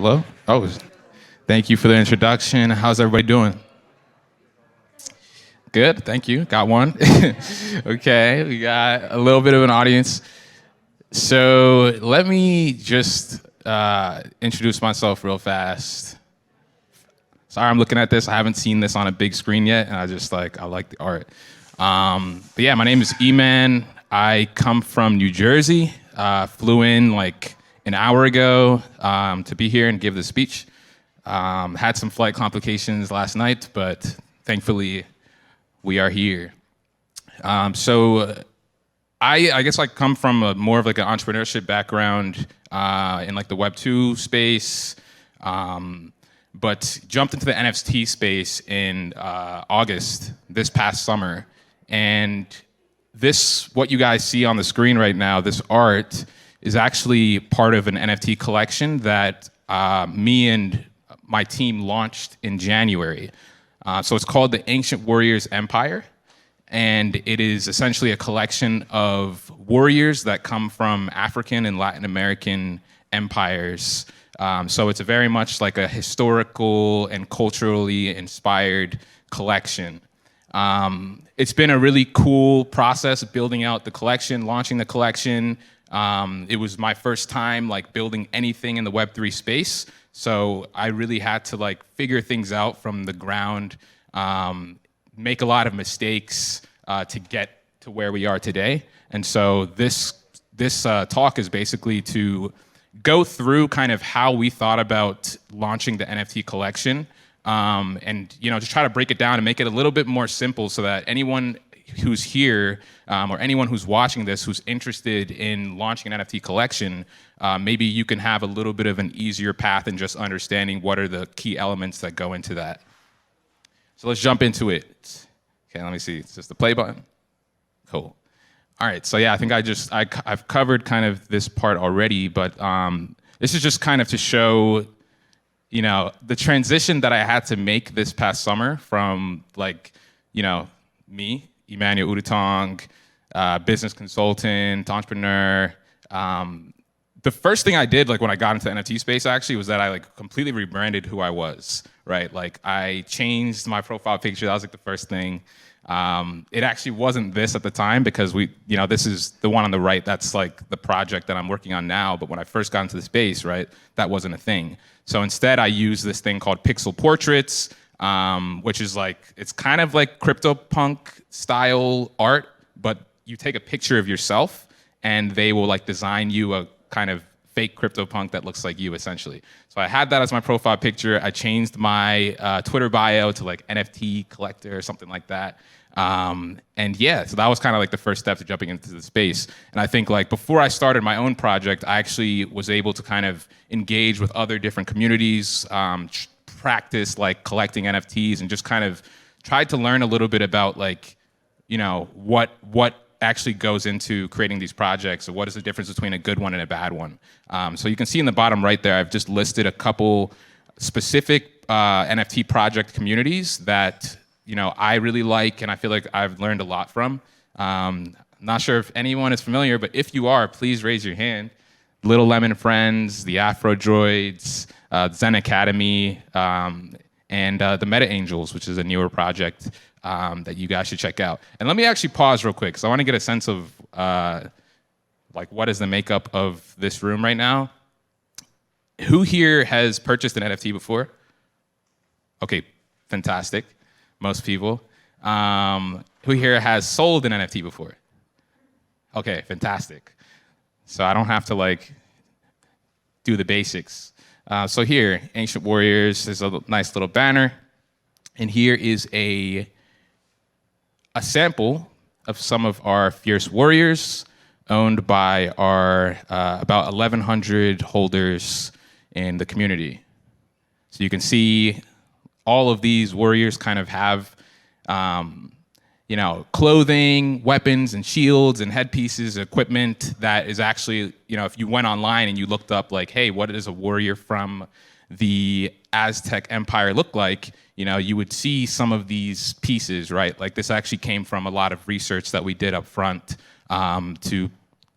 Hello? Oh, thank you for the introduction. How's everybody doing? Good, thank you. Got one. Okay, we got a little bit of an audience. So let me just introduce myself real fast. Sorry, I'm looking at this. I haven't seen this on a big screen yet, and I like the art. But yeah, my name is Eman. I come from New Jersey. Flew in like an hour ago to be here and give the speech. Had some flight complications last night, but thankfully we are here. I guess I come from more of like an entrepreneurship background in like the Web 2 space, but jumped into the NFT space in August this past summer. And what you guys see on the screen right now, this art, is actually part of an NFT collection that me and my team launched in January. So it's called the Ancient Warriors Empire. And it is essentially a collection of warriors that come from African and Latin American empires. So it's very much like a historical and culturally inspired collection. It's been a really cool process building out the collection, launching the collection. It was my first time like building anything in the Web3 space. So I really had to like figure things out from the ground, make a lot of mistakes to get to where we are today. And so this talk is basically to go through kind of how we thought about launching the NFT collection, and just try to break it down and make it a little bit more simple so that anyone who's here or anyone who's watching this who's interested in launching an NFT collection, maybe you can have a little bit of an easier path in just understanding what are the key elements that go into that. So let's jump into it. Okay, let me see. It's just the play button. Cool. All right. So yeah, I think I've covered kind of this part already, but this is just kind of to show, the transition that I had to make this past summer from me, Emmanuel Udutong, business consultant, entrepreneur. The first thing I did when I got into the NFT space actually was that I completely rebranded who I was, right? I changed my profile picture. That was the first thing. It actually wasn't this at the time because this is the one on the right. That's the project that I'm working on now. But when I first got into the space, right, that wasn't a thing. So instead I used this thing called pixel portraits, which is it's kind of like CryptoPunk style art, but you take a picture of yourself and they will design you a kind of fake CryptoPunk that looks like you essentially. So I had that as my profile picture. I changed my Twitter bio to NFT collector or something like that. And yeah, so that was kind of the first step to jumping into the space. And I think before I started my own project, I actually was able to kind of engage with other different communities, practice collecting NFTs, and just kind of tried to learn a little bit about what actually goes into creating these projects, or what is the difference between a good one and a bad one. So you can see in the bottom right there, I've just listed a couple specific NFT project communities that I really like and I feel like I've learned a lot from. Not sure if anyone is familiar, but if you are, please raise your hand. Little Lemon Friends, the Afro Droids, Zen Academy, and the Meta Angels, which is a newer project that you guys should check out. And let me actually pause real quick, because I want to get a sense of what is the makeup of this room right now. Who here has purchased an NFT before? Okay, fantastic. Most people. Who here has sold an NFT before? Okay, fantastic. So I don't have to do the basics. So here, Ancient Warriors, there's a nice little banner. And here is a sample of some of our fierce warriors owned by our about 1,100 holders in the community. So you can see all of these warriors kind of have clothing, weapons, and shields, and headpieces, equipment that is actually, if you went online and you looked up hey, what does a warrior from the Aztec Empire look like, you would see some of these pieces, right? This actually came from a lot of research that we did up front to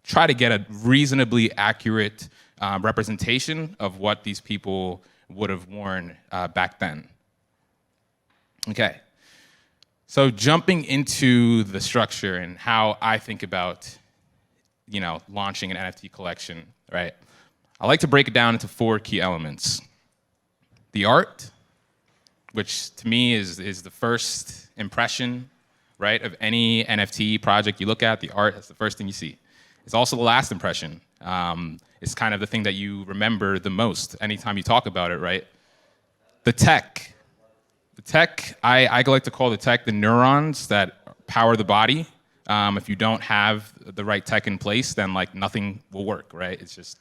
try to get a reasonably accurate representation of what these people would have worn back then. Okay, so jumping into the structure and how I think about, launching an NFT collection, right? I like to break it down into 4 key elements. The art, which to me is the first impression, right, of any NFT project you look at. The art, that's the first thing you see. It's also the last impression. It's kind of the thing that you remember the most anytime you talk about it, right? The tech. The tech, I like to call the tech the neurons that power the body. If you don't have the right tech in place, then like nothing will work, right? It's just,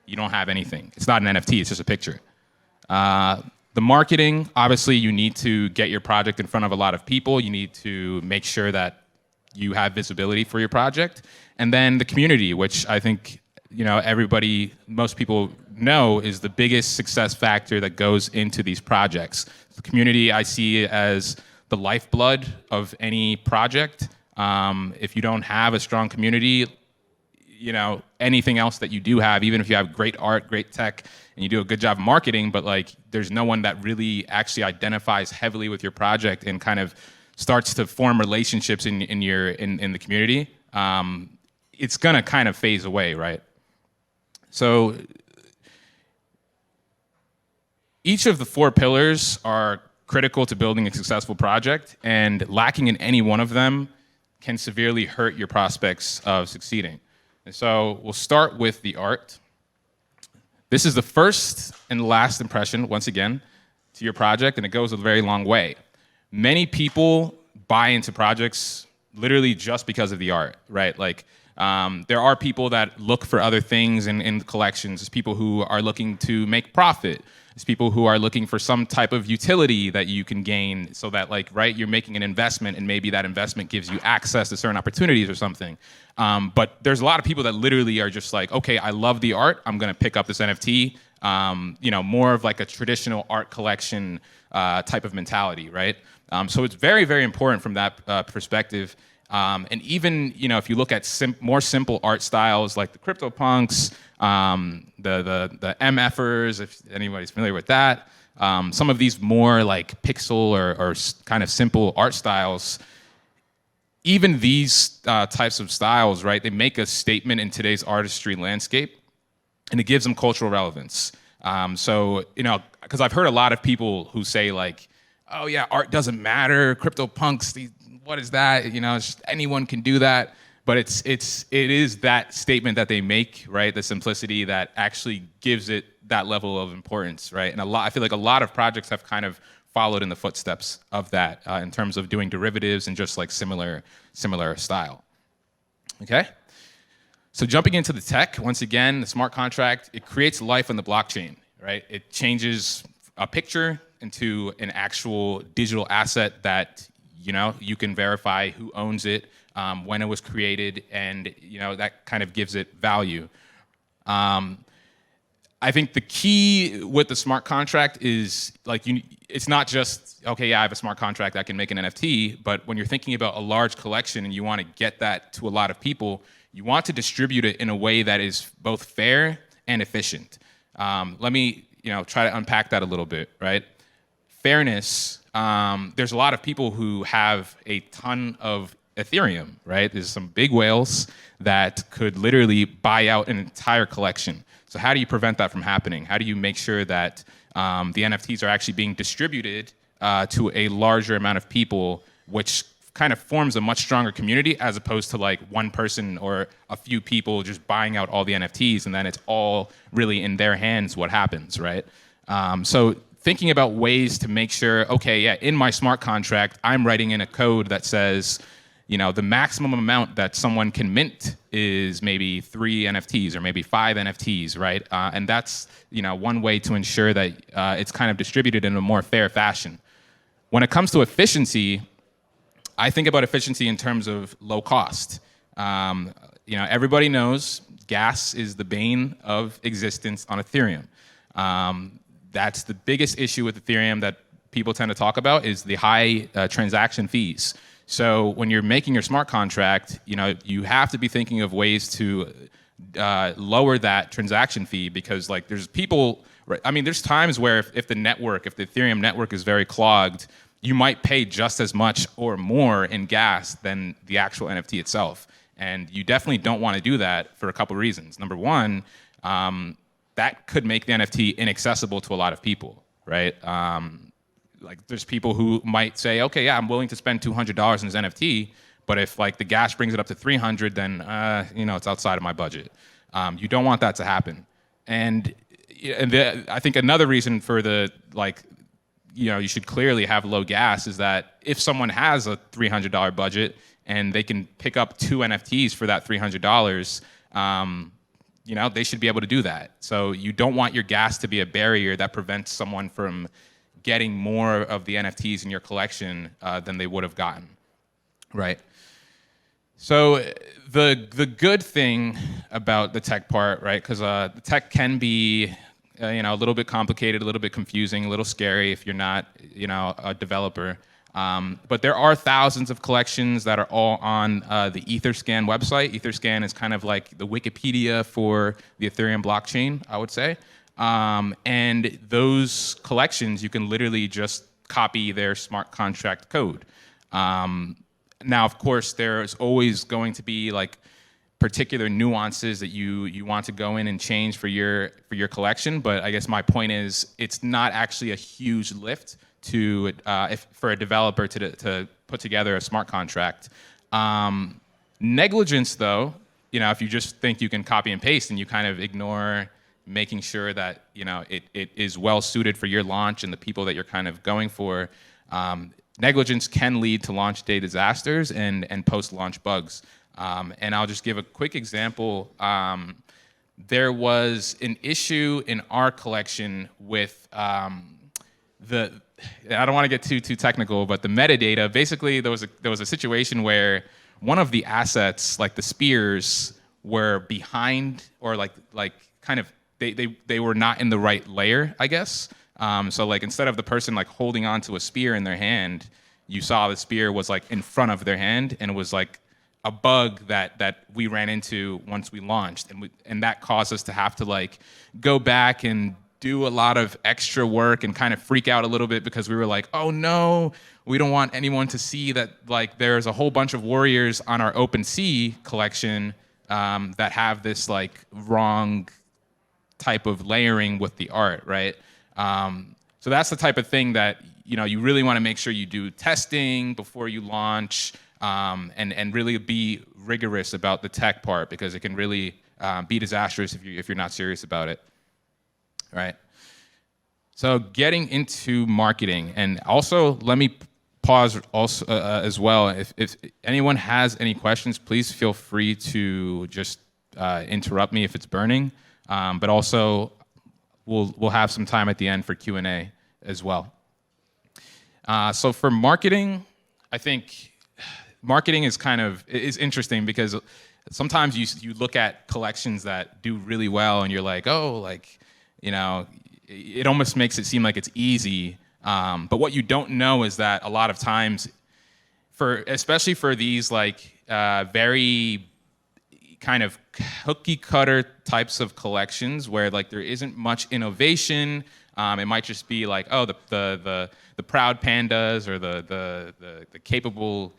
you don't have anything. It's not an NFT, it's just a picture. The marketing, obviously you need to get your project in front of a lot of people. You need to make sure that you have visibility for your project. And then the community, which I think most people know is the biggest success factor that goes into these projects. The community I see as the lifeblood of any project. If you don't have a strong community, anything else that you do have, even if you have great art, great tech, and you do a good job of marketing, but like there's no one that really actually identifies heavily with your project and kind of starts to form relationships in the community, it's gonna kind of phase away, right? So each of the 4 pillars are critical to building a successful project, and lacking in any one of them can severely hurt your prospects of succeeding. And so we'll start with the art. This is the first and last impression, once again, to your project, and it goes a very long way. Many people buy into projects literally just because of the art, right? Like, there are people that look for other things in collections. There's people who are looking to make profit. There's people who are looking for some type of utility that you can gain so that, like, right, you're making an investment and maybe that investment gives you access to certain opportunities or something. But there's a lot of people that literally are just like, okay, I love the art. I'm going to pick up this NFT. More of like a traditional art collection type of mentality, right? So it's very, very important from that perspective. And even, if you look at more simple art styles like the CryptoPunks, the MFers, if anybody's familiar with that, some of these more like pixel or kind of simple art styles, even these types of styles, right, they make a statement in today's artistry landscape, and it gives them cultural relevance. Because I've heard a lot of people who say like, oh yeah, art doesn't matter, CryptoPunks, what is that? It's just, anyone can do that. But it is that statement that they make, right? The simplicity that actually gives it that level of importance, right? And I feel like a lot of projects have kind of followed in the footsteps of that in terms of doing derivatives and just like similar style. Okay? So jumping into the tech, once again, the smart contract, it creates life on the blockchain, right? It changes a picture into an actual digital asset that you can verify who owns it, when it was created, and that kind of gives it value. I think the key with the smart contract is like it's not just, okay, yeah, I have a smart contract, I can make an NFT, but when you're thinking about a large collection and you want to get that to a lot of people, you want to distribute it in a way that is both fair and efficient. Let me try to unpack that a little bit, right? Fairness, there's a lot of people who have a ton of Ethereum, right? There's some big whales that could literally buy out an entire collection. So how do you prevent that from happening? How do you make sure that the NFTs are actually being distributed to a larger amount of people, which kind of forms a much stronger community as opposed to like one person or a few people just buying out all the NFTs and then it's all really in their hands what happens, right? So thinking about ways to make sure, okay, yeah, in my smart contract, I'm writing in a code that says, the maximum amount that someone can mint is maybe 3 NFTs or maybe 5 NFTs, right? And that's, one way to ensure that it's kind of distributed in a more fair fashion. When it comes to efficiency, I think about efficiency in terms of low cost. Everybody knows gas is the bane of existence on Ethereum. That's the biggest issue with Ethereum that people tend to talk about is the high transaction fees. So when you're making your smart contract, you have to be thinking of ways to lower that transaction fee, because like there's people, right? I mean, there's times where if the Ethereum network is very clogged, you might pay just as much or more in gas than the actual NFT itself. And you definitely don't want to do that for a couple of reasons. Number one, that could make the NFT inaccessible to a lot of people, right? Like there's people who might say, okay, yeah, I'm willing to spend $200 in this NFT, but if like the gas brings it up to 300, then it's outside of my budget. You don't want that to happen. And I think another reason for you should clearly have low gas is that if someone has a $300 budget and they can pick up 2 NFTs for that $300, they should be able to do that. So you don't want your gas to be a barrier that prevents someone from getting more of the NFTs in your collection than they would have gotten, right? So the good thing about the tech part, right? Because the tech can be a little bit complicated, a little bit confusing, a little scary if you're not a developer. But there are thousands of collections that are all on the Etherscan website. Etherscan is kind of like the Wikipedia for the Ethereum blockchain, I would say. And those collections, you can literally just copy their smart contract code. Now, of course, there's always going to be like particular nuances that you want to go in and change for your collection. But I guess my point is, it's not actually a huge lift for a developer to put together a smart contract. Negligence, though, if you just think you can copy and paste and you kind of ignore making sure that it is well suited for your launch and the people that you're kind of going for, negligence can lead to launch day disasters and post-launch bugs. And I'll just give a quick example. There was an issue in our collection with I don't want to get too technical, but the metadata. Basically, there was a situation where one of the assets, like the spears, were behind, or like kind of they were not in the right layer, I guess. So like instead of the person like holding onto a spear in their hand, you saw the spear was like in front of their hand, and it was like a bug that we ran into once we launched, and that caused us to have to like go back and do a lot of extra work and kind of freak out a little bit, because we were like, oh no, we don't want anyone to see that like there's a whole bunch of warriors on our OpenSea collection that have this like wrong type of layering with the art, right? So that's the type of thing that you really want to make sure you do testing before you launch, and really be rigorous about the tech part, because it can really be disastrous if you're not serious about it. Right. So getting into marketing, and also let me pause also as well. If anyone has any questions, please feel free to just interrupt me if it's burning. But also, we'll have some time at the end for Q&A as well. So for marketing, I think marketing is interesting, because sometimes you look at collections that do really well and you're like, oh, like, it almost makes it seem like it's easy. But what you don't know is that a lot of times, especially for these like very kind of cookie cutter types of collections where like there isn't much innovation, it might just be like, oh, the proud pandas, or the capable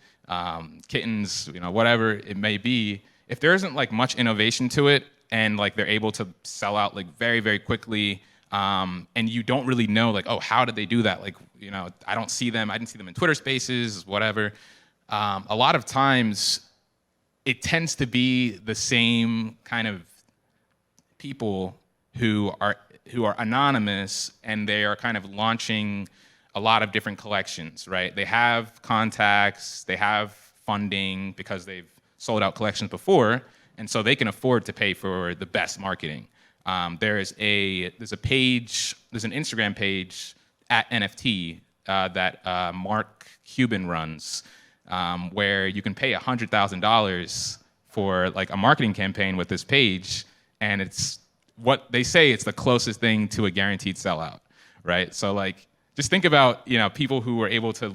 kittens, whatever it may be. If there isn't like much innovation to it, and like they're able to sell out like very, very quickly, and you don't really know like, oh, how did they do that? Like, I didn't see them in Twitter Spaces, whatever. A lot of times it tends to be the same kind of people who are anonymous, and they are kind of launching a lot of different collections, right? They have contacts, they have funding because they've sold out collections before, and so they can afford to pay for the best marketing. There's an Instagram page at NFT that Mark Cuban runs, where you can pay $100,000 for like a marketing campaign with this page, and it's what they say it's the closest thing to a guaranteed sellout, right? So like, just think about people who were able to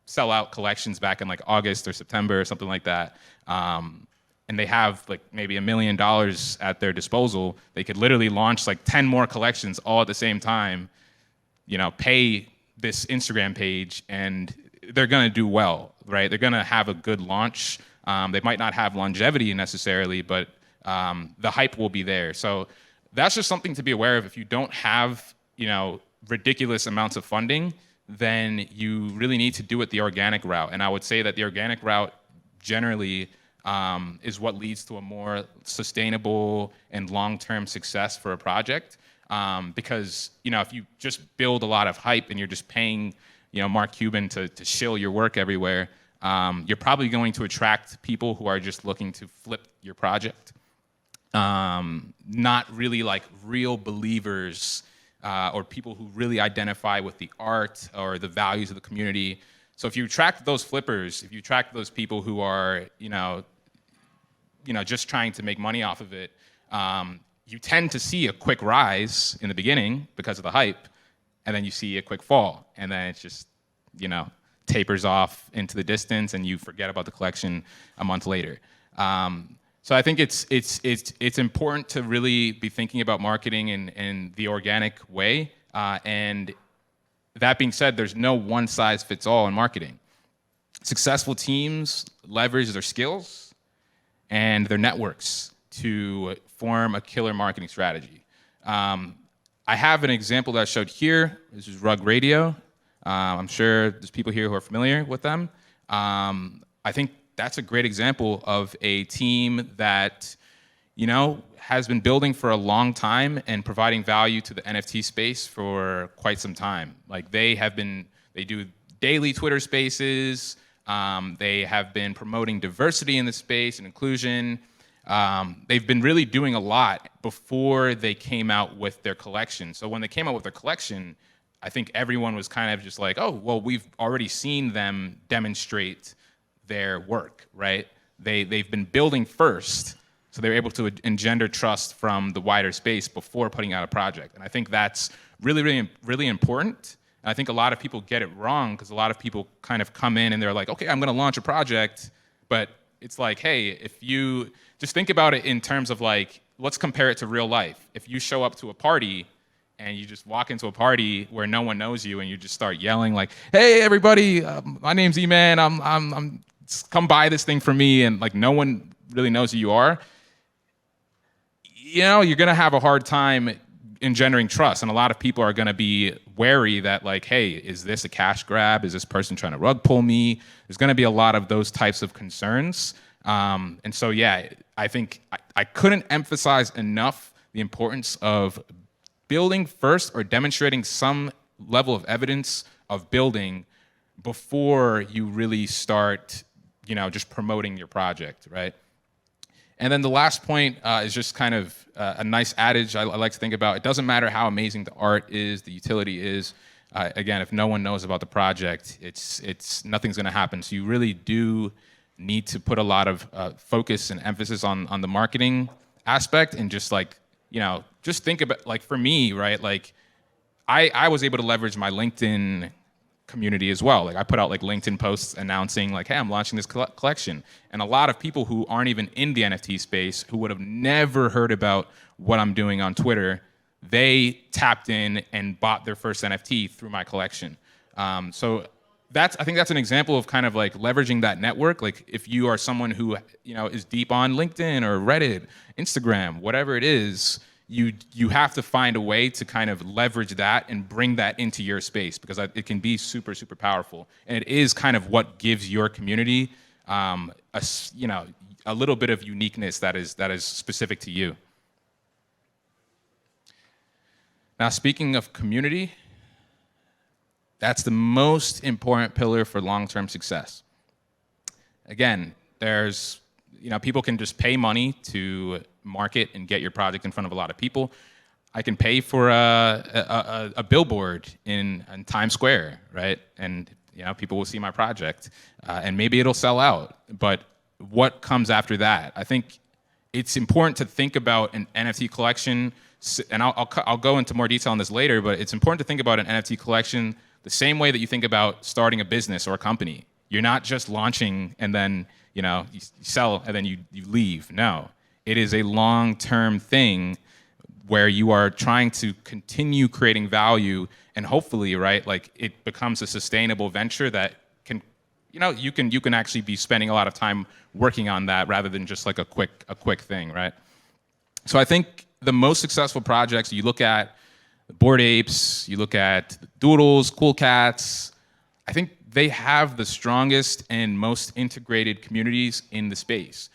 sell out collections back in like August or September or something like that. and they have like maybe $1 million at their disposal, they could literally launch like 10 more collections all at the same time, pay this Instagram page, and they're gonna do well, right? They're gonna have a good launch. They might not have longevity necessarily, but the hype will be there. So that's just something to be aware of. If you don't have, ridiculous amounts of funding, then you really need to do it the organic route. And I would say that the organic route generally is what leads to a more sustainable and long-term success for a project. Because if you just build a lot of hype and you're just paying Mark Cuban to shill your work everywhere, you're probably going to attract people who are just looking to flip your project, not really like real believers or people who really identify with the art or the values of the community. So if you attract those flippers, if you attract those people who are just trying to make money off of it, you tend to see a quick rise in the beginning because of the hype, and then you see a quick fall, and then it's just, tapers off into the distance, and you forget about the collection a month later. So I think it's important to really be thinking about marketing in the organic way. And that being said, there's no one size fits all in marketing. Successful teams leverage their skills and their networks to form a killer marketing strategy. I have an example that I showed here. This is Rug Radio. I'm sure there's people here who are familiar with them. I think that's a great example of a team that, has been building for a long time and providing value to the NFT space for quite some time. Like they do daily Twitter spaces. They have been promoting diversity in the space and inclusion. They've been really doing a lot before they came out with their collection. So when they came out with their collection, I think everyone was kind of just like, oh, well, we've already seen them demonstrate their work, right? They've been building first, so they're able to engender trust from the wider space before putting out a project. And I think that's really, really, really important. And I think a lot of people get it wrong because a lot of people kind of come in and they're like, okay, I'm gonna launch a project, but it's like, hey, if you just think about it in terms of like, let's compare it to real life. If you show up to a party and you just walk into a party where no one knows you and you just start yelling like, hey, everybody, my name's E-Man, I'm come buy this thing for me, and like no one really knows who you are, you're gonna have a hard time engendering trust. And a lot of people are gonna be wary that like, hey, is this a cash grab? Is this person trying to rug pull me? There's gonna be a lot of those types of concerns. And so, yeah, I think I couldn't emphasize enough the importance of building first or demonstrating some level of evidence of building before you really start just promoting your project, right? And then the last point is just kind of a nice adage I like to think about. It doesn't matter how amazing the art is, the utility is. Again, if no one knows about the project, it's nothing's going to happen. So you really do need to put a lot of focus and emphasis on the marketing aspect, and just like, just think about, like for me, right? Like I was able to leverage my LinkedIn community as well. Like I put out like LinkedIn posts announcing like, hey, I'm launching this collection. And a lot of people who aren't even in the NFT space, who would have never heard about what I'm doing on Twitter, they tapped in and bought their first NFT through my collection. So I think that's an example of kind of like leveraging that network. Like if you are someone who, is deep on LinkedIn or Reddit, Instagram, whatever it is, you have to find a way to kind of leverage that and bring that into your space, because it can be super, super powerful. And it is kind of what gives your community a little bit of uniqueness that is specific to you. Now, speaking of community, that's the most important pillar for long-term success. Again, there's, people can just pay money to market and get your project in front of a lot of people. I can pay for a billboard in Times Square, right? And people will see my project, and maybe it'll sell out. But what comes after that? I think it's important to think about an NFT collection, and I'll go into more detail on this later. But it's important to think about an NFT collection the same way that you think about starting a business or a company. You're not just launching and then you sell and then you leave. No, it is a long-term thing where you are trying to continue creating value, and hopefully, right, like it becomes a sustainable venture that can, you can actually be spending a lot of time working on that rather than just like a quick thing, right? So I think the most successful projects, you look at Bored Apes, you look at Doodles, Cool Cats, I think they have the strongest and most integrated communities in the space.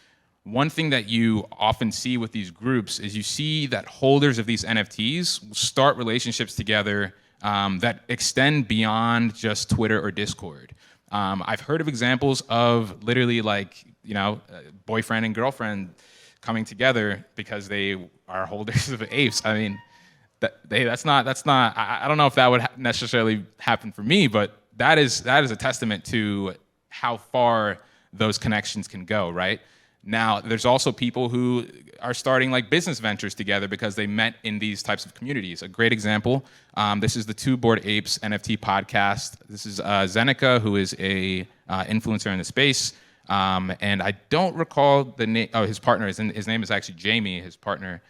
One thing that you often see with these groups is you see that holders of these NFTs will start relationships together that extend beyond just Twitter or Discord. I've heard of examples of literally like, boyfriend and girlfriend coming together because they are holders of apes. I mean, that's not. I don't know if that would necessarily happen for me, but that is a testament to how far those connections can go, right? Now, there's also people who are starting like business ventures together because they met in these types of communities. A great example, this is the Two Bored Apes NFT podcast. This is Zeneca, who is a influencer in the space. And I don't recall the name. Oh, his partner, his name is actually Jamie, his partner.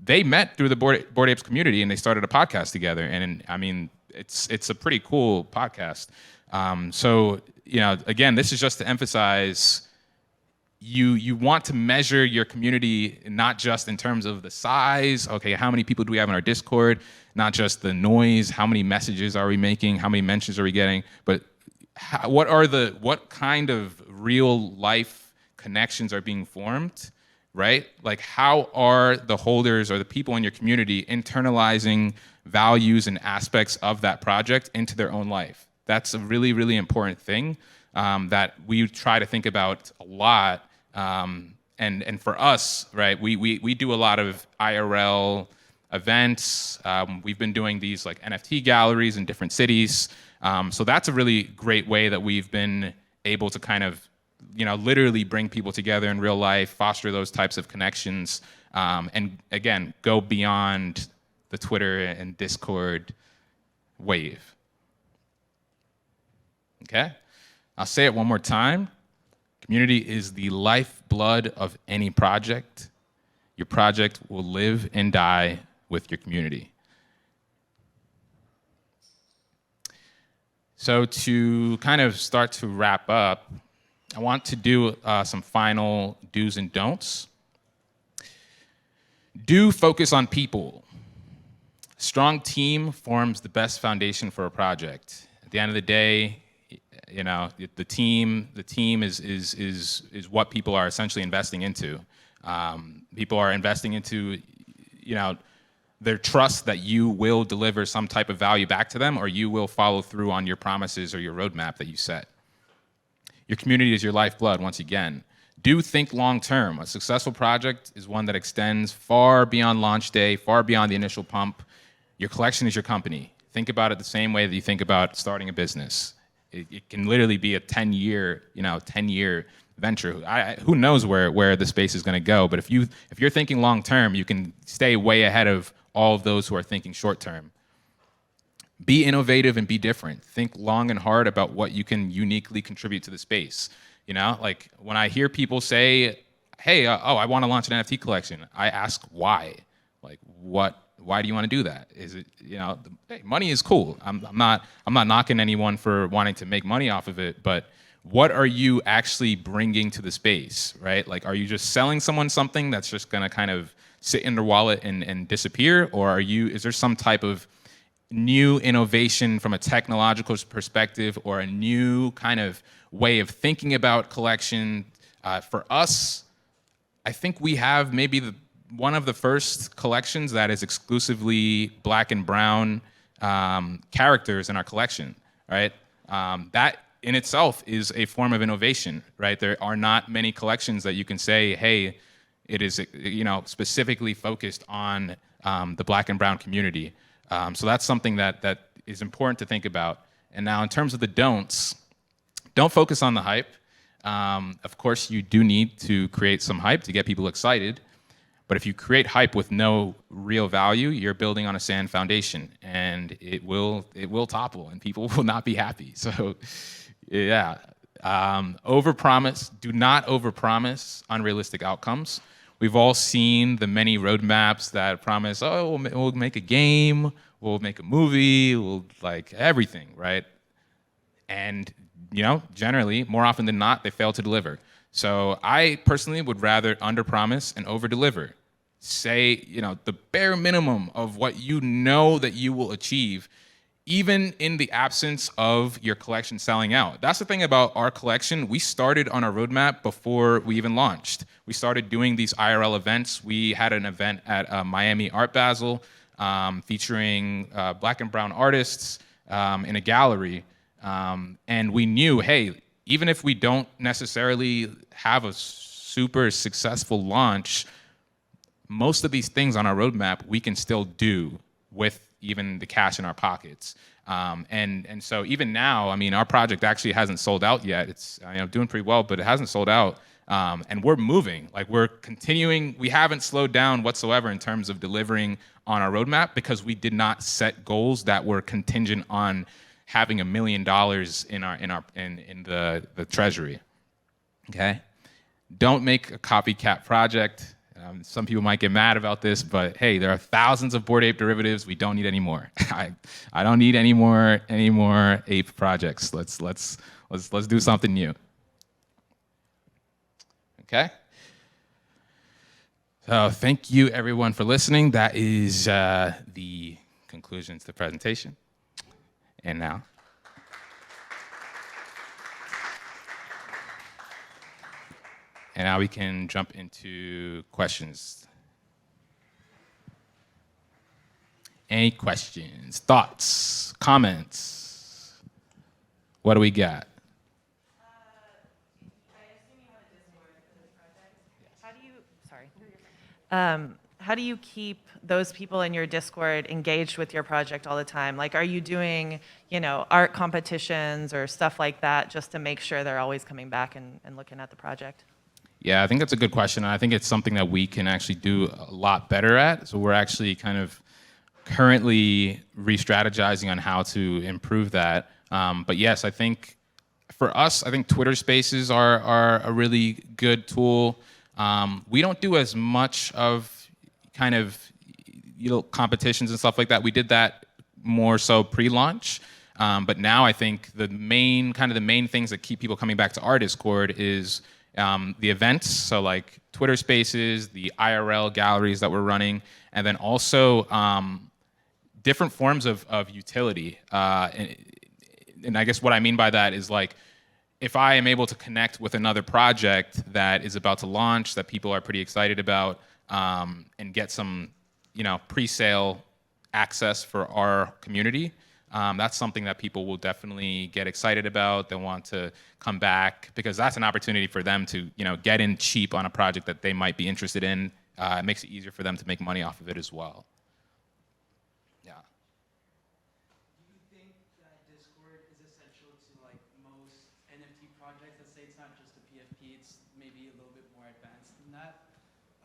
They met through the Bored Apes community and they started a podcast together. And I mean, it's a pretty cool podcast. So, again, this is just to emphasize you want to measure your community not just in terms of the size, okay, how many people do we have in our Discord, not just the noise, how many messages are we making, how many mentions are we getting, but what kind of real life connections are being formed, right? Like how are the holders or the people in your community internalizing values and aspects of that project into their own life? That's a really, really important thing that we try to think about a lot. And for us, right, we do a lot of IRL events. We've been doing these like NFT galleries in different cities. So that's a really great way that we've been able to kind of, literally bring people together in real life, foster those types of connections, and again, go beyond the Twitter and Discord wave. Okay? I'll say it one more time. Community is the lifeblood of any project. Your project will live and die with your community. So to kind of start to wrap up, I want to do some final do's and don'ts. Do focus on people. A strong team forms the best foundation for a project. At the end of the day, the team is what people are essentially investing into. People are investing into, their trust that you will deliver some type of value back to them, or you will follow through on your promises or your roadmap that you set. Your community is your lifeblood, once again. Do think long-term. A successful project is one that extends far beyond launch day, far beyond the initial pump. Your collection is your company. Think about it the same way that you think about starting a business. It can literally be a 10-year venture. Who knows where the space is going to go? But if you're thinking long term, you can stay way ahead of all of those who are thinking short term. Be innovative and be different. Think long and hard about what you can uniquely contribute to the space. Like when I hear people say, "Hey, I want to launch an NFT collection," I ask why. Like what? Why do you want to do that? Is it, hey, money is cool. I'm not knocking anyone for wanting to make money off of it, but what are you actually bringing to the space, right? Like, are you just selling someone something that's just gonna kind of sit in their wallet and disappear, or is there some type of new innovation from a technological perspective, or a new kind of way of thinking about collection? For us, I think we have maybe one of the first collections that is exclusively black and brown characters in our collection, right? That in itself is a form of innovation, right? There are not many collections that you can say, hey, it is specifically focused on the black and brown community. So that's something that is important to think about. And now in terms of the don'ts, don't focus on the hype. Of course, you do need to create some hype to get people excited. But if you create hype with no real value, you're building on a sand foundation, and it will topple, and people will not be happy. So, yeah, Overpromise. Do not overpromise unrealistic outcomes. We've all seen the many roadmaps that promise, oh, we'll make a game, we'll make a movie, we'll like everything, right? And generally, more often than not, they fail to deliver. So I personally would rather underpromise and overdeliver. Say, the bare minimum of what you know that you will achieve, even in the absence of your collection selling out. That's the thing about our collection. We started on our roadmap before we even launched. We started doing these IRL events. We had an event at Miami Art Basel featuring black and brown artists in a gallery. And we knew, hey, even if we don't necessarily have a super successful launch, most of these things on our roadmap we can still do with even the cash in our pockets. And so even now, I mean, our project actually hasn't sold out yet. It's doing pretty well, but it hasn't sold out. And we're moving, like we're continuing. We haven't slowed down whatsoever in terms of delivering on our roadmap because we did not set goals that were contingent on having $1 million in the treasury. Okay, don't make a copycat project. Some people might get mad about this, but hey, there are thousands of Bored Ape derivatives. We don't need any more. I don't need any more ape projects. Let's do something new. Okay. So thank you everyone for listening. That is the conclusion to the presentation. And now. And now we can jump into questions. Any questions, thoughts, comments? What do we got? I assume you have a Discord for this project. How do you keep those people in your Discord engaged with your project all the time? Like, are you doing, art competitions or stuff like that just to make sure they're always coming back and looking at the project? Yeah, I think that's a good question. And I think it's something that we can actually do a lot better at. So we're actually kind of currently re-strategizing on how to improve that. But yes, I think for us, I think Twitter Spaces are a really good tool. We don't do as much of kind of competitions and stuff like that. We did that more so pre-launch. But now I think the main things that keep people coming back to our Discord is the events, so like Twitter Spaces, the IRL galleries that we're running, and then also different forms of utility. And I guess what I mean by that is like, if I am able to connect with another project that is about to launch, that people are pretty excited about, and get some, pre-sale access for our community, that's something that people will definitely get excited about. They'll want to come back because that's an opportunity for them to, get in cheap on a project that they might be interested in. It makes it easier for them to make money off of it as well. Yeah. Do you think that Discord is essential to like most NFT projects? Let's say it's not just a PFP, it's maybe a little bit more advanced than that.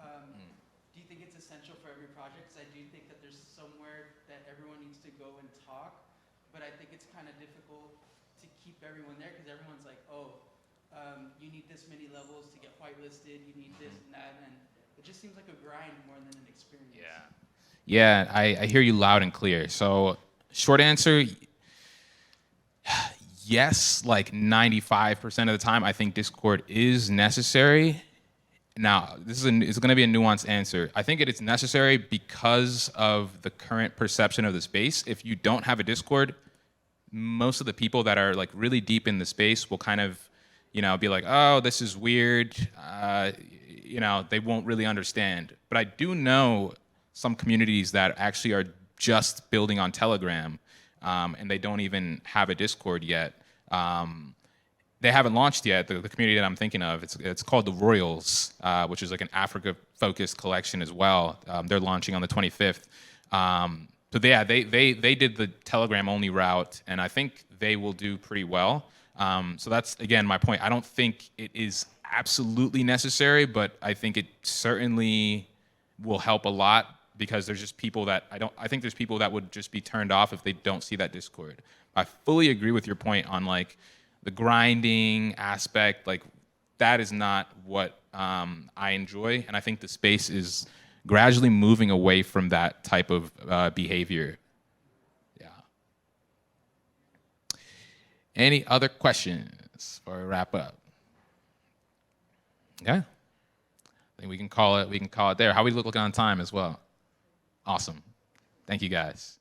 Do you think it's essential for every project? Because I do think that there's somewhere that everyone needs to go and talk. But I think it's kind of difficult to keep everyone there because everyone's like, you need this many levels to get whitelisted, you need this and that, and it just seems like a grind more than an experience. Yeah, I hear you loud and clear. So short answer, yes, like 95% of the time, I think Discord is necessary. Now, it's going to be a nuanced answer. I think it is necessary because of the current perception of the space. If you don't have a Discord, most of the people that are like really deep in the space will kind of, be like, oh, this is weird. They won't really understand. But I do know some communities that actually are just building on Telegram, and they don't even have a Discord yet. They haven't launched yet. The community that I'm thinking of, it's called the Royals, which is like an Africa-focused collection as well. They're launching on the 25th. So yeah, they did the Telegram-only route, and I think they will do pretty well. So that's, again, my point. I don't think it is absolutely necessary, but I think it certainly will help a lot because there's just people that I think there's people that would just be turned off if they don't see that Discord. I fully agree with your point on like, the grinding aspect, like that is not what I enjoy, and I think the space is gradually moving away from that type of behavior. Yeah. Any other questions before we wrap up? Yeah. I think we can call it. We can call it there. How we look on time as well. Awesome. Thank you guys.